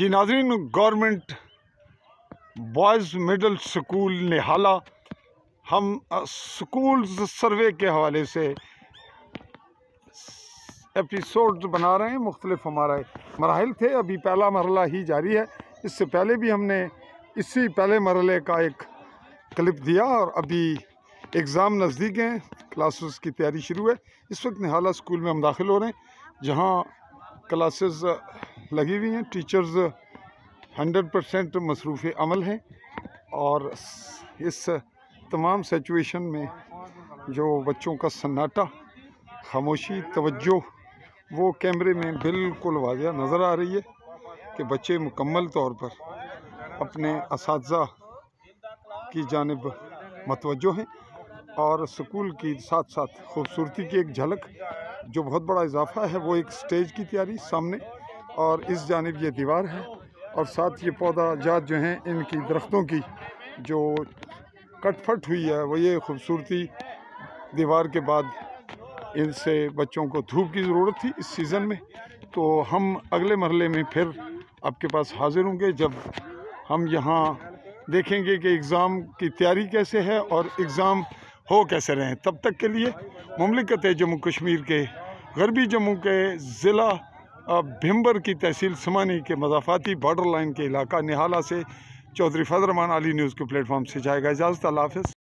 جی ناظرین، government boys middle school نہالہ ہم schools survey کے حوالے سے ایپیسوڈز بنا رہے ہیں۔ مختلف ہمارے مراحل تھے، ابھی پہلا مرحلہ ہی جاری ہے۔ اس سے پہلے بھی ہم نے اسی پہلے مرحلے کا ایک کلپ دیا، اور ابھی ایگزام نزدیک ہیں، کلاسز کی تیاری شروع ہے۔ اس وقت نہالہ سکول میں ہم داخل ہو رہے ہیں، جہاں کلاسز لگی ہوئی ہیں، ٹیچرز 100% مصروف عمل ہیں، اور اس تمام سچویشن میں جو بچوں کا سناٹا، خاموشی، توجہ وہ کیمرے میں بالکل واضح نظر آ رہی ہے کہ بچے مکمل طور پر اپنے اساتذہ کی جانب متوجہ ہیں، اور سکول کی ساتھ ساتھ خوبصورتی کی ایک جھلک جو بہت بڑا اضافہ ہے، وہ ایک سٹیج کی تیاری سامنے، اور اس جانب یہ دیوار ہے، اور ساتھ یہ پودا جات جو ہیں ان کی درختوں کی جو کٹ پھٹ ہوئی ہے، وہ یہ خوبصورتی دیوار کے بعد ان سے بچوں کو دھوپ کی ضرورت تھی اس سیزن میں۔ تو ہم اگلے مرحلے میں پھر آپ کے پاس حاضر ہوں گے، جب ہم یہاں دیکھیں گے کہ ایگزام کی تیاری کیسے ہے اور ایگزام ہو کیسے رہے ہیں۔ تب تک کے لیے مملکت جموں کشمیر کے غربی جموں کے ضلع بھمبر کی تحصیل سمانی کے مضافاتی بارڈر لائن کے علاقہ نہالہ سے چودھری فضل الرحمان علی نیوز کے پلیٹ فارم سے جائے گا اجازت۔ اللہ حافظ۔